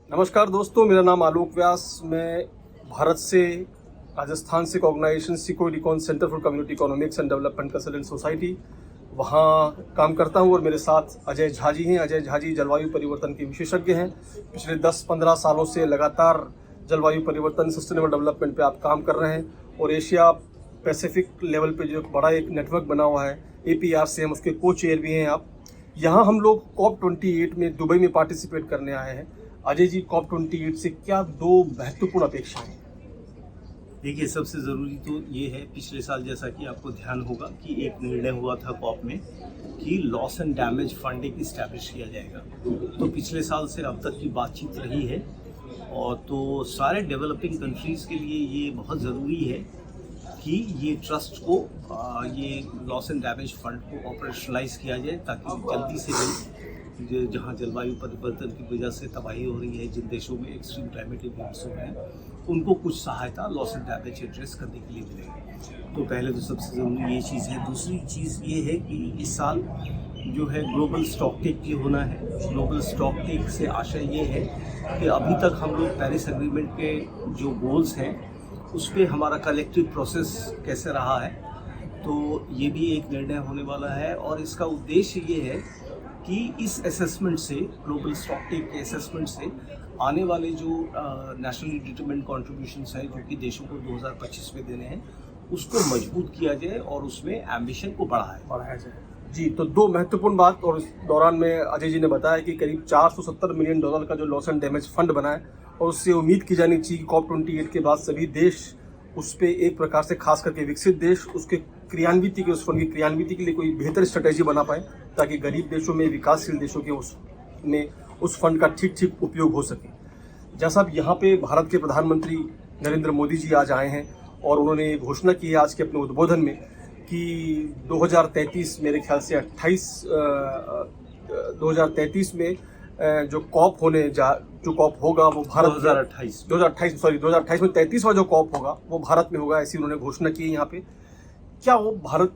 नमस्कार दोस्तों, मेरा नाम आलोक व्यास। मैं भारत से राजस्थान से एक ऑर्गेनाइजेशन सिकोडिकॉन centre for community economics and development consultant society वहाँ काम करता हूँ और मेरे साथ अजय झा जी हैं। अजय झा जी जलवायु परिवर्तन के विशेषज्ञ हैं। पिछले 10-15 सालों से लगातार जलवायु परिवर्तन सस्टेनेबल डेवलपमेंट पे आप काम कर रहे हैं और एशिया पैसिफिक लेवल पे जो बड़ा एक नेटवर्क बना हुआ है APRCM, उसके को चेयर भी हैं आप। यहाँ हम लोग COP28 में दुबई में पार्टिसिपेट करने आए हैं। अजय जी, COP28 से क्या दो महत्वपूर्ण अपेक्षाएं हैं? देखिए, सबसे ज़रूरी तो ये है, पिछले साल जैसा कि आपको ध्यान होगा कि एक निर्णय हुआ था कॉप में कि लॉस एंड डैमेज फंड एक इस्टेब्लिश किया जाएगा। तो पिछले साल से अब तक की बातचीत रही है और तो सारे डेवलपिंग कंट्रीज़ के लिए ये बहुत ज़रूरी है कि ये ट्रस्ट को ये लॉस एंड डैमेज फंड को ऑपरेशनलाइज किया जाए, ताकि जल्दी से जल्द जहाँ जलवायु परिवर्तन की वजह से तबाही हो रही है, जिन देशों में एक्सट्रीम क्लाइमेट इवेंट्स हो रहे हैं, उनको कुछ सहायता लॉस एंड डैमेज एड्रेस करने के लिए मिलेगी। तो पहले तो सबसे ज़रूरी ये चीज़ है। दूसरी चीज़ ये है कि इस साल जो है ग्लोबल स्टॉक टेक भी होना है। ग्लोबल स्टॉक टेक से आशय ये है कि अभी तक हम लोग पेरिस एग्रीमेंट के जो गोल्स हैं उस पर हमारा कलेक्टिव प्रोसेस कैसे रहा है, तो ये भी एक निर्णय होने वाला है। और इसका उद्देश्य ये है कि इस असेसमेंट से, ग्लोबल स्टॉक टेक के असेसमेंट से आने वाले जो नेशनली डिटरमाइंड कॉन्ट्रीब्यूशंस हैं जो कि देशों को 2025 में देने हैं, उसको मजबूत किया जाए और उसमें एम्बिशन को बढ़ाया जाए। जी, तो दो महत्वपूर्ण बात। और इस दौरान में अजय जी ने बताया कि करीब $470 मिलियन का जो लॉस एंड डैमेज फंड बना है और उससे उम्मीद की जानी चाहिए कि COP28 के बाद सभी देश उस पर एक प्रकार से, खास करके विकसित देश, उसके क्रियान्विति के, उस फंड की क्रियान्विति के लिए कोई बेहतर स्ट्रेटेजी बना पाए, ताकि गरीब देशों में, विकासशील देशों के उस फंड का ठीक उपयोग हो सके। जैसा अब यहाँ पे भारत के प्रधानमंत्री नरेंद्र मोदी जी आज आए हैं और उन्होंने घोषणा की है आज के अपने उद्बोधन में कि 2033 मेरे ख्याल से 2033 में जो कॉप होगा वो भारत 2028 में 33वां जो कॉप होगा वो भारत में होगा, ऐसी उन्होंने घोषणा की है यहाँ पे। क्या वो भारत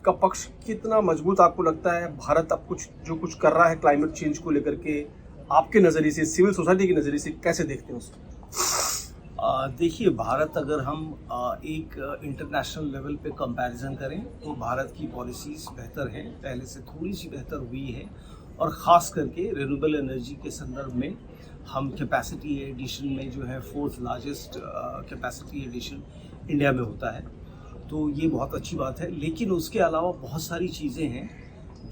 का पक्ष कितना मजबूत आपको लगता है? भारत अब कुछ कर रहा है क्लाइमेट चेंज को लेकर के, आपके नज़रिए से, सिविल सोसाइटी के नज़रिए से कैसे देखते हैं उसको? देखिए, भारत अगर हम एक इंटरनेशनल लेवल पे कंपैरिजन करें तो भारत की पॉलिसीज़ बेहतर हैं, पहले से थोड़ी सी बेहतर हुई है। और ख़ास करके रिन्यूएबल एनर्जी के संदर्भ में हम कैपेसिटी एडिशन में जो है 4th largest capacity addition India में होता है, तो ये बहुत अच्छी बात है। लेकिन उसके अलावा बहुत सारी चीज़ें हैं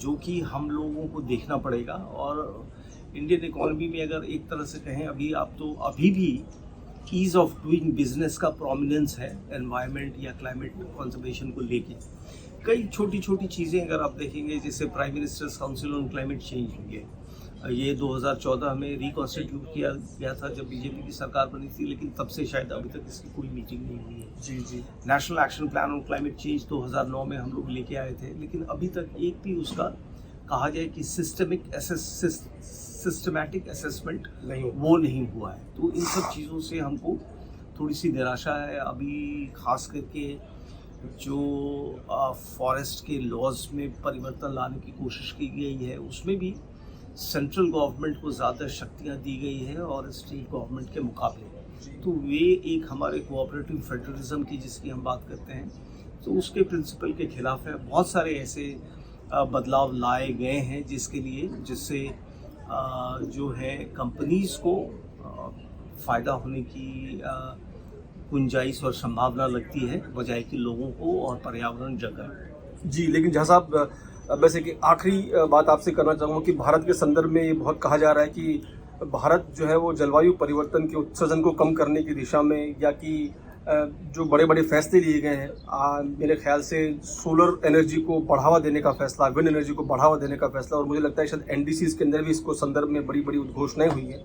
जो कि हम लोगों को देखना पड़ेगा। और इंडियन इकोनॉमी में अगर एक तरह से कहें, अभी भी ईज़ ऑफ डूइंग बिजनेस का प्रोमिनेंस है एनवायरनमेंट या क्लाइमेट कंजर्वेशन को लेके। कई छोटी छोटी चीज़ें अगर आप देखेंगे, जैसे prime ministers council on climate change होंगे, ये 2014 में रिकॉन्स्टिट्यूट किया गया था जब बीजेपी की सरकार बनी थी, लेकिन तब से शायद अभी तक इसकी कोई मीटिंग नहीं हुई है। जी। National action plan on climate change 2009 में हम लोग लेके आए थे, लेकिन अभी तक एक भी उसका कहा जाए कि सिस्टमैटिक असेसमेंट नहीं हुआ है। तो इन सब चीज़ों से हमको थोड़ी सी निराशा है। अभी खास करके जो फॉरेस्ट के लॉज में परिवर्तन लाने की कोशिश की गई है, उसमें भी सेंट्रल गवर्नमेंट को ज़्यादा शक्तियाँ दी गई है और स्टेट गवर्नमेंट के मुकाबले। तो वे एक हमारे कोऑपरेटिव फेडरलिज्म की जिसकी हम बात करते हैं, तो उसके प्रिंसिपल के खिलाफ है। बहुत सारे ऐसे बदलाव लाए गए हैं जिससे जो है कंपनीज़ को फ़ायदा होने की गुंजाइश और संभावना लगती है, बजाय कि लोगों को और पर्यावरण जगह। जी, लेकिन जहाँ साहब, वैसे कि आखिरी बात आपसे करना चाहूँगा कि भारत के संदर्भ में ये बहुत कहा जा रहा है कि भारत जो है वो जलवायु परिवर्तन के उत्सर्जन को कम करने की दिशा में, या कि जो बड़े बड़े फैसले लिए गए हैं, मेरे ख्याल से सोलर एनर्जी को बढ़ावा देने का फैसला, विंड एनर्जी को बढ़ावा देने का फैसला, और मुझे लगता है शायद NDCs के अंदर भी इसको संदर्भ में बड़ी बड़ी उद्घोषणाएं हुई हैं।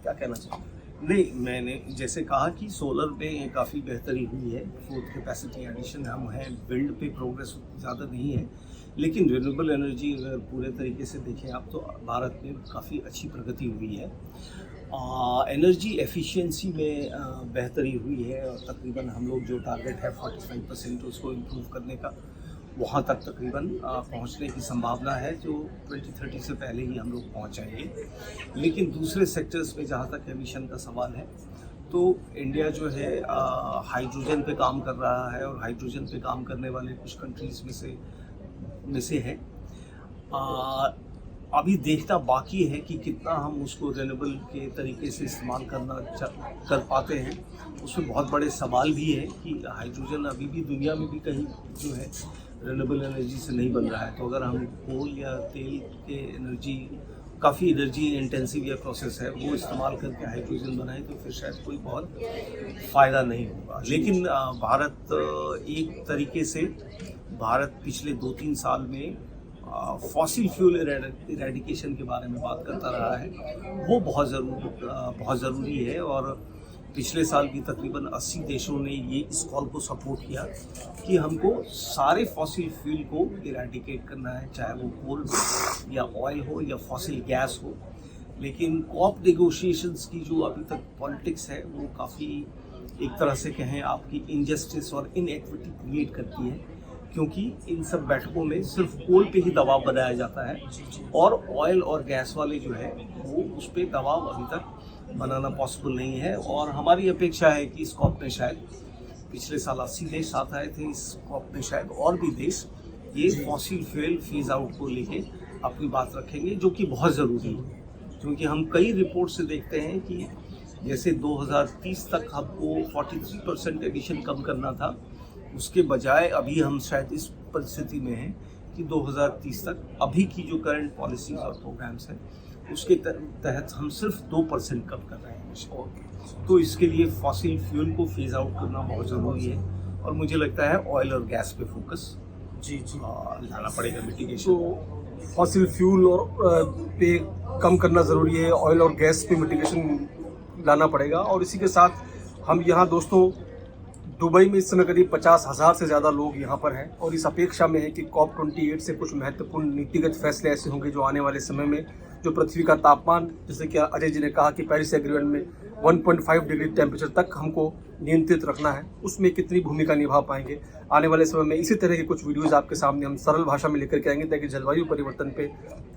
क्या कहना चाहिए? नहीं, मैंने जैसे कहा कि सोलर पे काफ़ी बेहतरी हुई है, 4th कैपेसिटी एडिशन हम हैं। विंड पे प्रोग्रेस ज़्यादा नहीं है, लेकिन रिन्यूएबल एनर्जी अगर पूरे तरीके से देखें आप, तो भारत में काफ़ी अच्छी प्रगति हुई है। एनर्जी एफिशिएंसी में बेहतरी हुई है और तकरीबन हम लोग जो टारगेट है 45% उसको इम्प्रूव करने का, वहाँ तक तकरीबन पहुँचने की संभावना है, जो 2030 से पहले ही हम लोग पहुँच जाएंगे। लेकिन दूसरे सेक्टर्स में जहाँ तक एमिशन का सवाल है, तो इंडिया जो है हाइड्रोजन पे काम कर रहा है, और हाइड्रोजन पे काम करने वाले कुछ कंट्रीज़ में से है। अभी देखना बाकी है कि कितना हम उसको रिन्यूएबल के तरीके से इस्तेमाल कर पाते हैं। उसमें बहुत बड़े सवाल भी है कि हाइड्रोजन अभी भी दुनिया में भी कहीं जो है रिन्यूएबल एनर्जी से नहीं बन रहा है। तो अगर हम कोल या तेल के एनर्जी, काफ़ी एनर्जी इंटेंसिव या प्रोसेस है, वो इस्तेमाल करके हाइड्रोजन बनाए तो फिर शायद कोई बहुत फ़ायदा नहीं होगा। लेकिन भारत एक तरीके से पिछले 2-3 साल में फॉसिल फ्यूल इरेडिकेशन के बारे में बात करता रहा है। वो बहुत ज़रूरी है, और पिछले साल भी तकरीबन 80 देशों ने ये इस कॉल को सपोर्ट किया कि हमको सारे फॉसिल फ्यूल को इरेडिकेट करना है, चाहे वो कोल या ऑयल हो या फॉसिल गैस हो। लेकिन कॉप नेगोशिएशंस की जो अभी तक पॉलिटिक्स है, वो काफ़ी एक तरह से कहें आपकी इनजस्टिस और इनइक्विटी क्रिएट करती है, क्योंकि इन सब बैठकों में सिर्फ कोल पे ही दबाव बनाया जाता है, और ऑयल और गैस वाले जो है वो उस पर दबाव अभी तक बनाना पॉसिबल नहीं है। और हमारी अपेक्षा है कि इस कॉप में शायद, पिछले साल 80 देश साथ आए थे, इस कॉप में शायद और भी देश ये फॉसिल फ्यूल फेज आउट को लेके अपनी बात रखेंगे, जो कि बहुत ज़रूरी है। क्योंकि हम कई रिपोर्ट से देखते हैं कि जैसे 2030 तक हमको 43% एमिशन कम करना था, उसके बजाय अभी हम शायद इस परिस्थिति में हैं कि 2030 तक अभी की जो करंट पॉलिसीज और प्रोग्राम्स हैं, उसके तहत हम सिर्फ 2% कम कर रहे हैं। तो इसके लिए फॉसिल फ्यूल को फेज आउट करना बहुत ज़रूरी है, और मुझे लगता है ऑयल और गैस पे फोकस लाना पड़ेगा मिटिगेशन। तो फॉसिल फ्यूल और पे कम करना ज़रूरी है, ऑयल और गैस पे मिटिगेशन लाना पड़ेगा। और इसी के साथ हम यहाँ दोस्तों दुबई में इस समय करीब 50,000 से ज़्यादा लोग यहाँ पर हैं, और इस अपेक्षा में है कि COP28 से कुछ महत्वपूर्ण नीतिगत फैसले ऐसे होंगे जो आने वाले समय में जो पृथ्वी का तापमान, जैसे कि अजय जी ने कहा कि पेरिस एग्रीमेंट में 1.5 डिग्री टेम्परेचर तक हमको नियंत्रित रखना है, उसमें कितनी भूमिका निभा पाएंगे। आने वाले समय में इसी तरह के कुछ वीडियोज़ आपके सामने हम सरल भाषा में लेकर के आएंगे, ताकि जलवायु परिवर्तन पे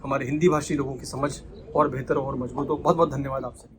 हमारे हिंदी भाषी लोगों की समझ और बेहतर और मजबूत हो। बहुत बहुत धन्यवाद आपसे।